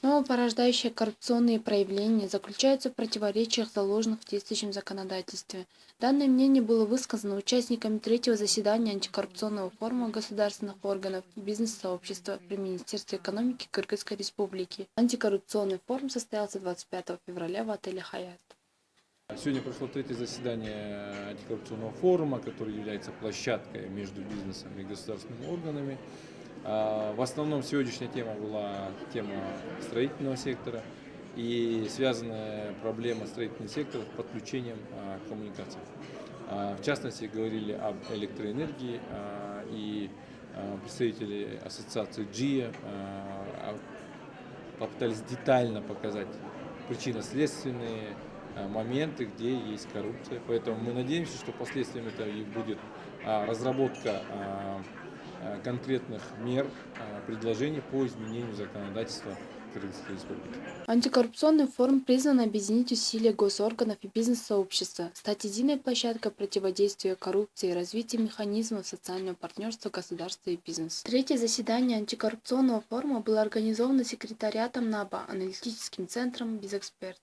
Основополагающие коррупционные проявления заключаются в противоречиях, заложенных в действующем законодательстве. Данное мнение было высказано участниками третьего заседания антикоррупционного форума государственных органов и бизнес-сообщества при Министерстве экономики Кыргызской Республики. Антикоррупционный форум состоялся 25 февраля в отеле «Хаят». Сегодня прошло третье заседание антикоррупционного форума, который является площадкой между бизнесом и государственными органами. В основном сегодняшняя тема была тема строительного сектора и связанная проблема строительного сектора с подключением коммуникаций. В частности, говорили об электроэнергии и представители ассоциации GIA попытались детально показать причинно-следственные моменты, где есть коррупция. Поэтому мы надеемся, что последствием этого и будет разработка конкретных мер, предложений по изменению законодательства Кыргызской Республики. Антикоррупционный форум призван объединить усилия госорганов и бизнес-сообщества, стать единой площадкой противодействия коррупции и развития механизмов социального партнерства государства и бизнеса. Третье заседание антикоррупционного форума было организовано секретариатом НАБА, аналитическим центром «Безэксперт».